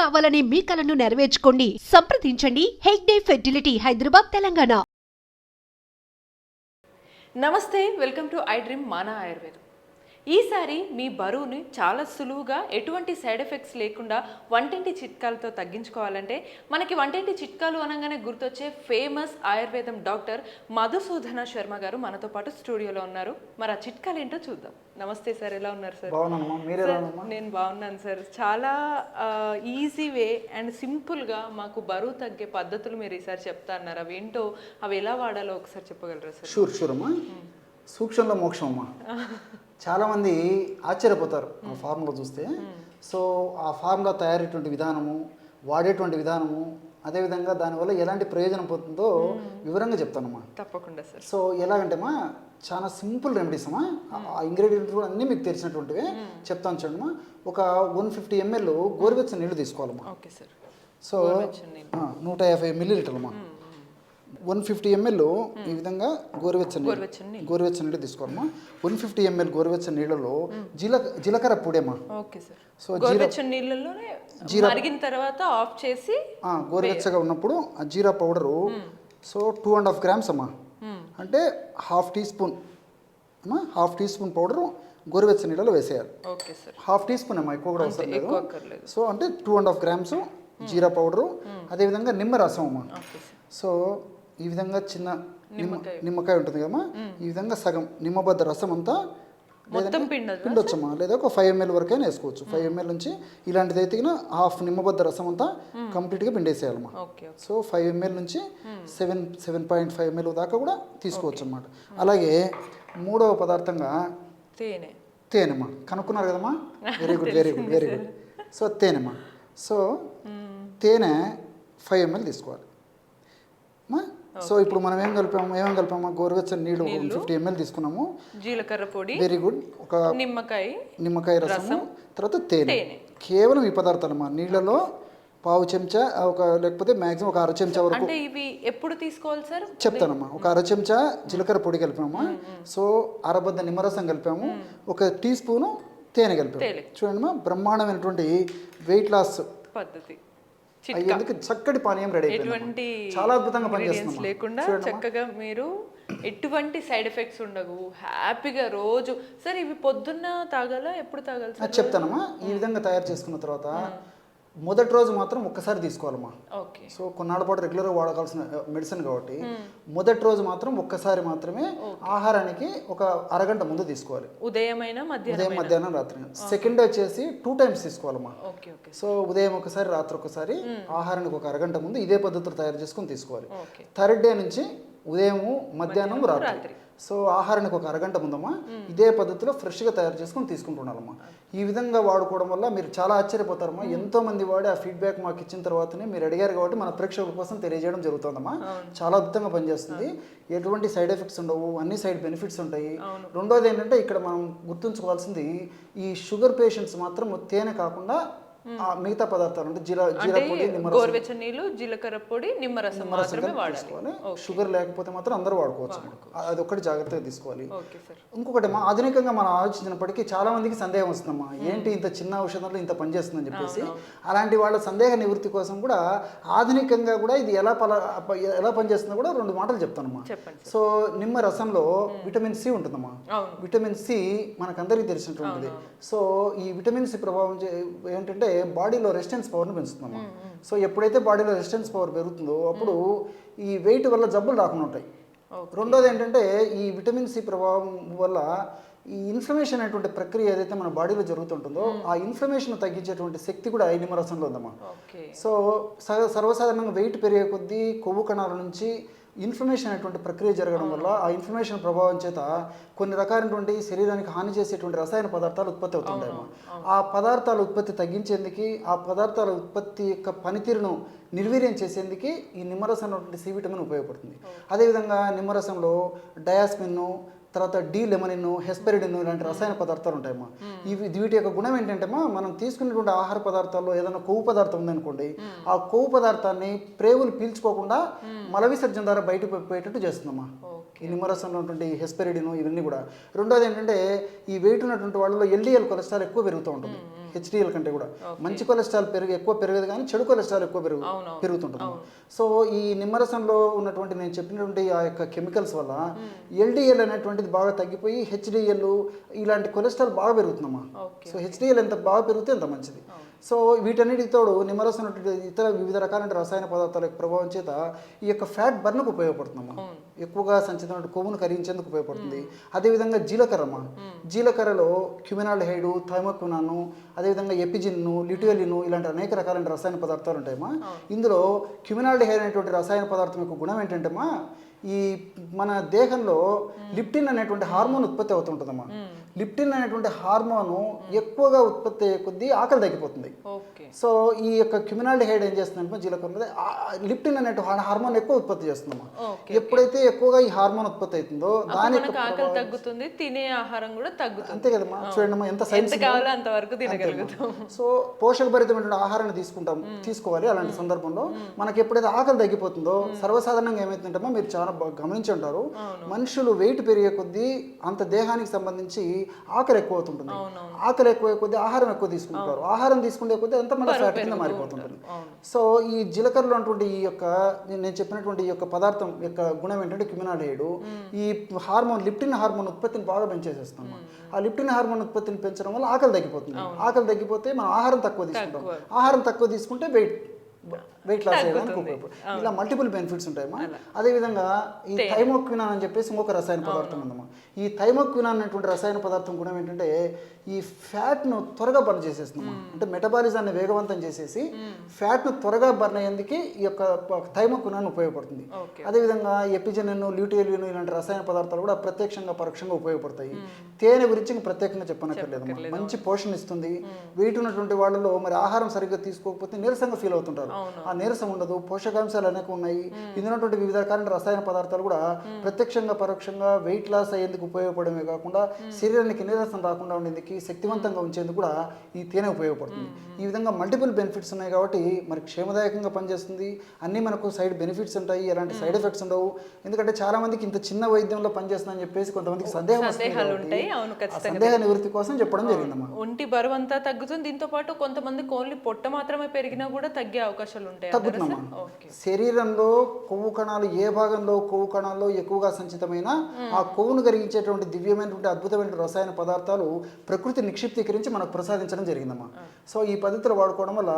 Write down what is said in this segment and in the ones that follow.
కావాలనే మీ కలను నెరవేర్చుకోండి. సంప్రదించండి హెగ్డే ఫెర్టిలిటీ, హైదరాబాద్, తెలంగాణ. నమస్తే, వెల్కమ్ టు ఐ డ్రీమ్ మన ఆయుర్వేదం. ఈసారి మీ బరువుని చాలా సులువుగా ఎటువంటి సైడ్ ఎఫెక్ట్స్ లేకుండా వంటింటి చిట్కాలతో తగ్గించుకోవాలంటే మనకి వంటింటి చిట్కాలు అనగానే గుర్తొచ్చే ఫేమస్ ఆయుర్వేదం డాక్టర్ మధుసూదన శర్మ గారు మనతో పాటు స్టూడియోలో ఉన్నారు. మరి ఆ చిట్కాలు ఏంటో చూద్దాం. నమస్తే సార్, ఎలా ఉన్నారు సార్? నేను బాగున్నాను సార్. చాలా ఈజీ వే అండ్ సింపుల్గా మాకు బరువు తగ్గే పద్ధతులు మీరు ఈసారి చెప్తా అన్నారు. అవి ఏంటో, అవి ఎలా వాడాలో ఒకసారి చెప్పగలరా సార్? షూర్ అమ్మా. సూక్ష్మంలో మోక్షం అమ్మా. చాలామంది ఆశ్చర్యపోతారు ఆ ఫార్ములా చూస్తే. సో ఆ ఫార్ములా తయారయ్యేటువంటి విధానము, వాడేటువంటి విధానము, అదేవిధంగా దానివల్ల ఎలాంటి ప్రయోజనం పోతుందో వివరంగా చెప్తానమ్మా. తప్పకుండా సార్. సో ఎలాగంటేమా చాలా సింపుల్ రెమెడీస్ అమ్మా. ఆ ఇంగ్రీడియంట్స్ కూడా అన్నీ మీకు తెలిసినటువంటివే చెప్తాను చూడమ్మా. ఒక 150 ml గోరువెచ్చని నీళ్ళు తీసుకోవాలమ్మా. Okay sir. So 150 ml 150 ml ఈ విధంగా గోరువెచ్చని నీళ్ళు తీసుకోవాలమ్మా. 150 ml గోరువెచ్చని నీళ్ళలో జీలకర్ర పొడేమా. Okay sir. సో గోరువెచ్చని నీళ్ళలోనే మరిగిన తర్వాత ఆఫ్ చేసి గోరువెచ్చగా ఉన్నప్పుడు ఆ జీరా పౌడరు సో 2.5 grams అమ్మా. అంటే హాఫ్ టీ స్పూన్ పౌడరు గోరువెచ్చని నీళ్ళలో వేసేయాలి. Okay sir. Half teaspoon అమ్మా, ఎక్కువ కూడా అవసరం లేదు. సో అంటే 2.5 grams జీరా పౌడరు, అదేవిధంగా నిమ్మరసం అమ్మా. సో ఈ విధంగా చిన్న నిమ్మకాయ ఉంటుంది కదమ్మా, ఈ విధంగా సగం నిమ్మబద్ద రసం అంతా పిండొచ్చమ్మా. లేదా ఒక 5 ml వరకైనా వేసుకోవచ్చు. 5 ml నుంచి ఇలాంటిది అయితే హాఫ్ నిమ్మబద్ద రసం అంతా కంప్లీట్గా పిండేసేయాలమ్మా. సో 5 ml నుంచి 7.5 ml దాకా కూడా తీసుకోవచ్చు అన్నమాట. అలాగే మూడవ పదార్థంగా తేనెమ్మా. కనుక్కున్నారు కదమ్మా, వెరీ గుడ్. సో తేనెమ్మా. సో తేనె 5 ml తీసుకోవాలి. సో ఇప్పుడు మనం ఏం కలిపామా, గోరువెచ్చని నీళ్ళు 50 ml తీసుకున్నాము, జీలకర్ర పొడి, వెరీ గుడ్, ఒక నిమ్మకాయ రసము, తర్వాత తేనె. కేవలం ఈ పదార్థాలమ్మా. నీళ్ళలో పావు చెంచా లేకపోతే మ్యాక్సిమం ఒక 1/2 చెంచా వరకు. ఇవి ఎప్పుడు తీసుకోవాలి సార్? చెప్తానమ్మా. ఒక 1/2 చెంచా జీలకర్ర పొడి కలిపామా. సో అరబద్ద నిమ్మరసం కలిపాము, 1 టీ స్పూను తేనె కలిపాము. చూడండి, బ్రహ్మాండమైనటువంటి వెయిట్ లాస్ పద్ధతి అయ్యేందుకు చక్కటి పానీయం రెడీ అయిపోయింది. చాలా అద్భుతంగా పనిచేస్తుంది. లేకుండా చక్కగా మీరు ఎటువంటి సైడ్ ఎఫెక్ట్స్ ఉండవు, హ్యాపీగా రోజు. సార్ ఇవి పొద్దున్న తాగాలా, ఎప్పుడు తాగాలి? చెప్తానమ్మా. ఈ విధంగా తయారు చేసుకున్న తర్వాత మొదటి రోజు మాత్రం ఒక్కసారి తీసుకోవాలమ్మా. ఓకే. సో కొన్నాళ్ళ పాటు రెగ్యులర్గా వాడకాల్సిన మెడిసిన్ కాబట్టి మొదటి రోజు మాత్రం ఒక్కసారి మాత్రమే ఆహారానికి ఒక అరగంట ముందు తీసుకోవాలి. ఉదయం మధ్యాహ్నం రాత్రి. సెకండ్ వచ్చేసి 2 times తీసుకోవాలమ్మా. సో ఉదయం ఒకసారి, రాత్రి ఒకసారి, ఆహారానికి ఒక అరగంట ముందు ఇదే పద్ధతిలో తయారు చేసుకుని తీసుకోవాలి. థర్డ్ డే నుంచి ఉదయము, మధ్యాహ్నం, రాత్రి. సో ఆహారానికి ఒక అరగంట ముందమ్మా ఇదే పద్ధతిలో ఫ్రెష్గా తయారు చేసుకుని తీసుకుంటున్నారమ్మా. ఈ విధంగా వాడుకోవడం వల్ల మీరు చాలా ఆశ్చర్యపోతారమ్మా. ఎంతో మంది వాడి ఆ ఫీడ్బ్యాక్ మాకు ఇచ్చిన తర్వాతనే మీరు అడిగారు కాబట్టి మన ప్రేక్షకుల కోసం తెలియజేయడం జరుగుతుందమ్మా. చాలా అద్భుతంగా పనిచేస్తుంది. ఎటువంటి సైడ్ ఎఫెక్ట్స్ ఉండవు, అన్ని సైడ్ బెనిఫిట్స్ ఉంటాయి. రెండోది ఏంటంటే ఇక్కడ మనం గుర్తుంచుకోవాల్సింది, ఈ షుగర్ పేషెంట్స్ మాత్రం తేనె కాకుండా మిగతా పదార్థాలు అంటే జీరా పొడి, గోరువెచ్చని నీళ్ళు, జీలకర్ర పొడి, నిమ్మరసం తీసుకోవాలి. షుగర్ లేకపోతే మాత్రం అందరూ వాడుకోవచ్చు. అది ఒక్కటి జాగ్రత్తగా తీసుకోవాలి. ఇంకొకటి ఆధునికంగా మనం ఆలోచించినప్పటికీ చాలా మందికి సందేహం వస్తుందమ్మా, ఏంటి ఇంత చిన్న ఔషధంలో ఇంత పనిచేస్తుందని చెప్పేసి. అలాంటి వాళ్ళ సందేహ నివృత్తి కోసం కూడా ఆధునికంగా కూడా ఇది ఎలా పనిచేస్తుందో కూడా 2 మాటలు చెప్తానమ్మా. సో నిమ్మ రసంలో విటమిన్ సి ఉంటుందమ్మా. విటమిన్ సి మనకందరికీ తెలిసినటువంటిది. సో ఈ విటమిన్ సి ప్రభావం ఏంటంటే బాడీలో రెసిస్టెన్స్ పవర్ని పెంచుతుందమ్మా. సో ఎప్పుడైతే బాడీలో రెసిస్టెన్స్ పవర్ పెరుగుతుందో అప్పుడు ఈ వెయిట్ వల్ల జబ్బులు రాకుండా ఉంటాయి. రెండోది ఏంటంటే ఈ విటమిన్ సి ప్రభావం వల్ల ఈ ఇన్ఫ్లమేషన్ అనేటువంటి ప్రక్రియ ఏదైతే మన బాడీలో జరుగుతుంటుందో ఆ ఇన్ఫ్లమేషన్ తగ్గించేటువంటి శక్తి కూడా ఈ నిమ్మరసంలో ఉందమ్మా. సో సర్వసాధారణంగా వెయిట్ పెరిగే కొద్దీ కొవ్వు కణాల నుంచి ఇన్ఫ్లమేషన్ అనేటువంటి ప్రక్రియ జరగడం వల్ల ఆ ఇన్ఫ్లమేషన్ ప్రభావం చేత కొన్ని రకాలైనటువంటి శరీరానికి హాని చేసేటువంటి రసాయన పదార్థాలు ఉత్పత్తి అవుతుంటాయి. ఆ పదార్థాల ఉత్పత్తి తగ్గించేందుకు, ఆ పదార్థాల ఉత్పత్తి యొక్క పనితీరును నిర్వీర్యం చేసేందుకు ఈ నిమ్మరసంలో సి విటమిన్ ఉపయోగపడుతుంది. అదేవిధంగా నిమ్మరసంలో డయాస్మిన్, తర్వాత డి లెమనిన్, హెస్పెరిడిన్ ఇలాంటి రసాయన పదార్థాలు ఉంటాయమ్మా. వీటి యొక్క గుణం ఏంటంటే మనం తీసుకునేటువంటి ఆహార పదార్థాల్లో ఏదైనా కొవ్వు పదార్థం ఉందనుకోండి, ఆ కొవ్వు పదార్థాన్ని ప్రేగులు పీల్చుకోకుండా మల విసర్జన ద్వారా బయటకు పోయేటట్టు చేస్తుందమ్మా ఈ నిమ్మరసంలో ఉన్నటువంటి హెస్పెరిడిన్ ఇవన్నీ కూడా. రెండోది ఏంటంటే ఈ వెయిట్ ఉన్నటువంటి వాళ్ళలో ఎల్డిఎల్ కొలెస్ట్రాల్ ఎక్కువ పెరుగుతూ ఉంటుంది. హెచ్డిఎల్ కంటే కూడా. మంచి కొలెస్ట్రాల్ ఎక్కువ పెరగదు కానీ చెడు కొలెస్ట్రాల్ ఎక్కువ పెరుగుతుంటుంది. సో ఈ నిమ్మరసంలో ఉన్నటువంటి నేను చెప్పినటువంటి ఆ యొక్క కెమికల్స్ వల్ల ఎల్డిఎల్ అనేటువంటిది బాగా తగ్గిపోయి హెచ్డిఎల్ ఇలాంటి కొలెస్ట్రాల్ బాగా పెరుగుతుందమ్మా. సో హెచ్డిఎల్ ఎంత బాగా పెరిగితే అంత మంచిది. సో వీటన్నిటికి తోడు నిమ్మరసం ఇతర వివిధ రకాలైన రసాయన పదార్థాల యొక్క ప్రభావం చేత ఈ యొక్క ఫ్యాట్ బర్న్కు ఉపయోగపడుతుందమ్మా. ఎక్కువగా సంచితమైన కొవ్వును కరిగించేందుకు ఉపయోగపడుతుంది. అదేవిధంగా జీలకర్రమ్మా, జీలకర్రలో క్యుమినాల్డిహైడ్, థైమోక్వినాను, అదేవిధంగా ఎపిజిన్ను, ల్యూటియోలిన్ ఇలాంటి అనేక రకాలైన రసాయన పదార్థాలు ఉంటాయమ్మా. ఇందులో క్యుమినాల్డిహైడ్ అనేటువంటి రసాయన పదార్థం యొక్క గుణం ఏంటంటేమ్మా, ఈ మన దేహంలో లిప్టిన్ అనేటువంటి హార్మోన్ ఉత్పత్తి అవుతుంటుందమ్మా. లిప్టిన్ అనేటువంటి హార్మోను ఎక్కువగా ఉత్పత్తి అయ్యే కొద్దీ ఆకలి తగ్గిపోతుంది. సో ఈ యొక్క క్యుమినాల్డిహైడ్ ఏం చేస్తుందంటే జీలకర్ర లిప్టిన్ అనే హార్మోన్ ఎక్కువ ఉత్పత్తి చేస్తుందమ్మా. ఎప్పుడైతే ఎక్కువగా ఈ హార్మోన్ ఉత్పత్తి అవుతుందో దాని ఆకలి తగ్గుతుంది, తినే ఆహారం కూడా తగ్గుతుంది. అంతే కదమ్మా, చూడండి ఎంత సైన్స్ కావాలో అంతవరకు తినగలుగుతాం. సో పోషకభరితమైనటువంటి ఆహారాన్ని తీసుకోవాలి. అలాంటి సందర్భంలో మనకి ఎప్పుడైతే ఆకలి తగ్గిపోతుందో సర్వసాధారణంగా ఏమైతుందంటే మీరు చాలా గమనించి ఉంటారు, మనుషులు వెయిట్ పెరిగే కొద్దీ అంత దేహానికి సంబంధించి ఆకలి ఎక్కువ అవుతుంటుంది. ఆకలి ఎక్కువ కొద్దీ ఆహారం ఎక్కువ తీసుకుంటారు. ఆహారం తీసుకునే కొద్దీ అంత మన ఫ్యాట్ కింద మారిపోతుంటుంది. సో ఈ జీలకర్రలో ఉన్నటువంటి ఈ యొక్క నేను చెప్పినటువంటి ఈ యొక్క పదార్థం యొక్క గుణం ఏంటంటే క్యుమినాల్డిహైడ్ ఈ హార్మోన్ లిప్టిన్ హార్మోన్ ఉత్పత్తిని బాగా పెంచేసేస్తాం. ఆ లిప్టిన్ హార్మోన్ ఉత్పత్తిని పెంచడం వల్ల ఆకలి తగ్గిపోతుంది. ఆకలి తగ్గిపోతే మనం ఆహారం తక్కువ తీసుకుంటాం. ఆహారం తక్కువ తీసుకుంటే వెయిట్ లాస్ అయ్యడానికి ఉపయోగపడుతుంది. ఇలా మల్టిపుల్ బెనిఫిట్స్ ఉంటాయమ్మా. అదేవిధంగా ఈ థైమోక్వినాన్ అని చెప్పేసి ఇంకొక రసాయన పదార్థం ఉందమ్మా. ఈ థైమోక్వినాన్ అనేటువంటి రసాయన పదార్థం గుణం ఏంటంటే ఈ ఫ్యాట్ను త్వరగా బర్న్ చేసేస్తుందమ్మా. అంటే మెటబాలిజాన్ని వేగవంతం చేసేసి ఫ్యాట్ను త్వరగా బర్న్ అయ్యేందుకు ఈ యొక్క థైమోక్వినాన్ ఉపయోగపడుతుంది. అదేవిధంగా ఎపిజెనిన్, ల్యూటియోలిన్ ఇలాంటి రసాయన పదార్థాలు కూడా ప్రత్యక్షంగా పరోక్షంగా ఉపయోగపడతాయి. తేనె గురించి ప్రత్యేకంగా చెప్పనక్కర్లేదమ్మా. మంచి పోషణ ఇస్తుంది. వెయిట్ ఉన్నటువంటి వాళ్ళలో మరి ఆహారం సరిగ్గా తీసుకోకపోతే నీరసంగా ఫీల్ అవుతుంటారు. ఆ నీరసం ఉండదు. పోషకాంశాలు అనేక ఉన్నాయి. ఇందులో వివిధ రకాలైన రసాయన పదార్థాలు కూడా ప్రత్యక్షంగా పరోక్షంగా వెయిట్ లాస్ అయ్యేందుకు ఉపయోగపడమే కాకుండా శరీరానికి నీరసం రాకుండా ఉండేందుకు శక్తివంతంగా ఉంచేందుకు కూడా ఈ తేనె ఉపయోగపడుతుంది. ఈ విధంగా మల్టిపుల్ బెనిఫిట్స్ ఉన్నాయి కాబట్టి మరి క్షేమదాయకంగా పనిచేస్తుంది. అన్నీ మనకు సైడ్ బెనిఫిట్స్ ఉంటాయి, ఎలాంటి సైడ్ ఎఫెక్ట్స్ ఉండవు. ఎందుకంటే చాలా మందికి ఇంత చిన్న వైద్యంలో పనిచేస్తుందని చెప్పేసి కొంతమందికి సందేహాలు ఉంటాయి. సందేహ నివృత్తి కోసం చెప్పడం జరిగిందమ్మా. ఒంటి బరువు అంతా తగ్గుతుంది. దీంతో పాటు కొంతమందికి ఓన్లీ పొట్ట మాత్రమే పెరిగినా కూడా తగ్గే అవకాశాలు ఉంటాయి. తగ్గుతుందమ్మా. శరీరంలో కొవ్వు కణాలు ఏ భాగంలో కొవ్వు కణాల్లో ఎక్కువగా సంచితమైన ఆ కొవ్వును కరిగించేటువంటి దివ్యమైనటువంటి అద్భుతమైన రసాయన పదార్థాలు ప్రకృతి నిక్షిప్తీకరించి మనకు ప్రసాదించడం జరిగిందమ్మా. సో ఈ పద్ధతిలో వాడుకోవడం వల్ల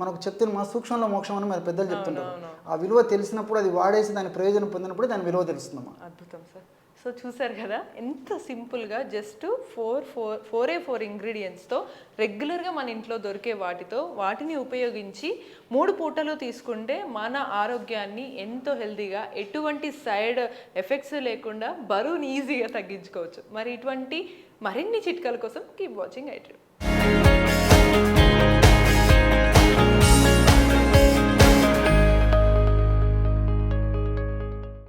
మనకు చెప్తున్న సూక్ష్మంలో మోక్షం అని మన పెద్దలు చెప్తుంటారు. ఆ విలువ తెలిసినప్పుడు అది వాడేసి దాని ప్రయోజనం పొందినప్పుడు దాని విలువ తెలుస్తుందమ్మా. అద్భుతం సార్. సో చూసారు కదా ఎంత సింపుల్గా జస్ట్ 4 ఇంగ్రీడియంట్స్తో రెగ్యులర్గా మన ఇంట్లో దొరికే వాటిని ఉపయోగించి 3 పూటలు తీసుకుంటే మన ఆరోగ్యాన్ని ఎంతో హెల్తీగా ఎటువంటి సైడ్ ఎఫెక్ట్స్ లేకుండా బరువుని ఈజీగా తగ్గించుకోవచ్చు. మరి ఇటువంటి మరిన్ని చిట్కాల కోసం కీప్ వాచింగ్ ఐ డ్రీమ్.